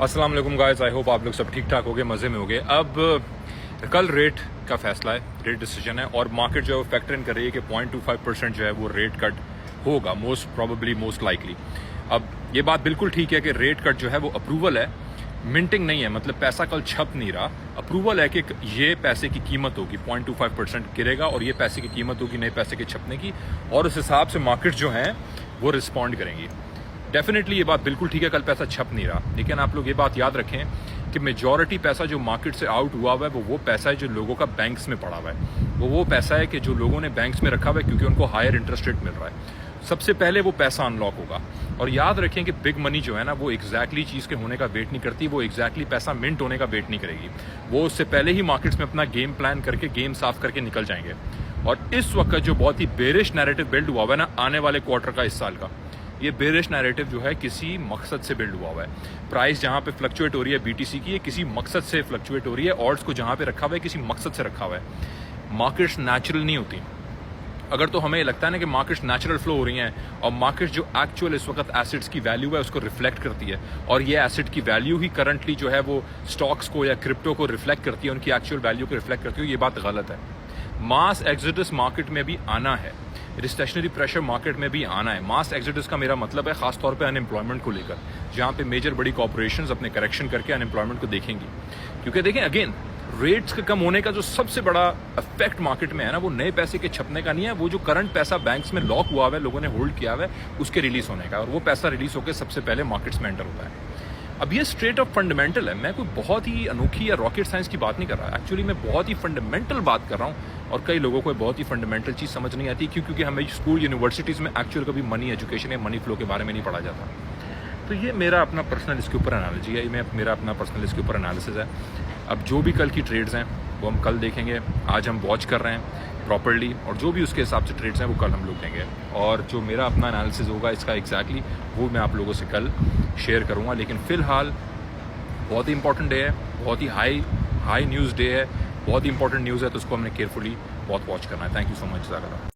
अस्सलाम वालेकुम guys, I hope आप लोग सब ठीक ठाक हो गए, मज़े में हो गए। अब कल रेट का फैसला है, रेट डिसीजन है और मार्केट जो है वो फैक्टर इन कर रही है कि 0.25% जो है वो रेट कट होगा, मोस्ट प्रोबेबली, मोस्ट लाइकली। अब ये बात बिल्कुल ठीक है कि रेट कट जो है वो अप्रूवल है, मिंटिंग नहीं है, मतलब पैसा कल छप नहीं रहा। अप्रूवल है कि ये पैसे की कीमत होगी, 0.25% गिरेगा और ये पैसे की कीमत होगी नए पैसे के छपने की, और उस हिसाब से मार्केट जो है वो रिस्पॉन्ड करेंगी। डेफिनेटली ये बात बिल्कुल ठीक है, कल पैसा छप नहीं रहा, लेकिन आप लोग ये बात याद रखें कि मेजॉरिटी पैसा जो मार्केट से आउट हुआ हुआ है वो पैसा है जो लोगों का बैंक्स में पड़ा हुआ है। वो पैसा है कि जो लोगों ने बैंक्स में रखा हुआ है क्योंकि उनको हायर इंटरेस्ट रेट मिल रहा है। सबसे पहले वो पैसा अनलॉक होगा। और याद रखें कि बिग मनी जो है ना वो एग्जैक्टली चीज़ के होने का वेट नहीं करती, वो एग्जैक्टली पैसा मिंट होने का वेट नहीं करेगी। वो उससे पहले ही मार्केट्स में अपना गेम प्लान करके गेम साफ करके निकल जाएंगे। और इस वक्त जो बहुत ही बेरिश नैरेटिव बिल्ड हुआ हुआ है ना आने वाले क्वार्टर का, इस साल का, ये बेरिश नैरेटिव जो है किसी मकसद से बिल्ड हुआ हुआ है। प्राइस जहां पे फ्लक्चुएट हो रही है बीटीसी की, ये किसी मकसद से फ्लक्चुएट हो रही है। ऑर्ड्स को जहां पे रखा हुआ है किसी मकसद से रखा हुआ है। मार्केट्स नेचुरल नहीं होती। अगर तो हमें लगता है ना कि मार्केट्स नेचुरल फ्लो हो रही हैं और मार्केट्स जो एक्चुअल इस वक्त एसेट्स की वैल्यू है उसको रिफ्लेक्ट करती है, और ये एसेट की वैल्यू ही करंटली जो है वो स्टॉक्स को या क्रिप्टो को रिफ्लेक्ट करती है, उनकी एक्चुअल वैल्यू को रिफ्लेक्ट करती है, ये बात गलत है। मास एग्जिडस मार्केट में भी आना है, रिसेशनरी प्रेशर मार्केट में भी आना है। मास एग्जिडस का मेरा मतलब है खासतौर पे अनएम्प्लॉयमेंट को लेकर, जहां पे मेजर बड़ी कॉर्पोरेशंस अपने करेक्शन करके अनएम्प्लॉयमेंट को देखेंगी। क्योंकि देखें, अगेन, रेट्स के कम होने का जो सबसे बड़ा इफेक्ट मार्केट में है ना वो नए पैसे के छपने का नहीं है, वो जो करंट पैसा बैंक्स में लॉक हुआ हुआ है, लोगों ने होल्ड किया हुआ है, उसके रिलीज होने का। और वो पैसा रिलीज होकर सबसे पहले मार्केट्स में एंटर होता है। अब ये स्ट्रेट ऑफ फंडामेंटल है, मैं कोई बहुत ही अनोखी या रॉकेट साइंस की बात नहीं कर रहा। एक्चुअली मैं बहुत ही फंडामेंटल बात कर रहा हूँ, और कई लोगों को बहुत ही फंडामेंटल चीज़ समझ नहीं आती क्योंकि हमें स्कूल यूनिवर्सिटीज़ में एक्चुअल कभी मनी एजुकेशन या मनी फ्लो के बारे में नहीं पढ़ा जाता। तो ये मेरा अपना पर्सनल इसके ऊपर एनालिजी है, ये मेरा अपना पर्सनल इसके ऊपर एनालिसिस है। अब जो भी कल की ट्रेड्स हैं वो हम कल देखेंगे, आज हम वॉच कर रहे हैं प्रॉपर्ली, और जो भी उसके हिसाब से ट्रेड्स हैं वो कल हम लोग लेंगे। और जो मेरा अपना एनालिसिस होगा इसका एग्जैक्टली वो मैं आप लोगों से कल शेयर करूँगा। लेकिन फ़िलहाल बहुत ही इंपॉर्टेंट डे है, बहुत ही हाई न्यूज़ डे है, बहुत ही इंपॉर्टेंट न्यूज़ है, तो उसको हमने केयरफुली बहुत वॉच करना है। Thank you so much Zaara.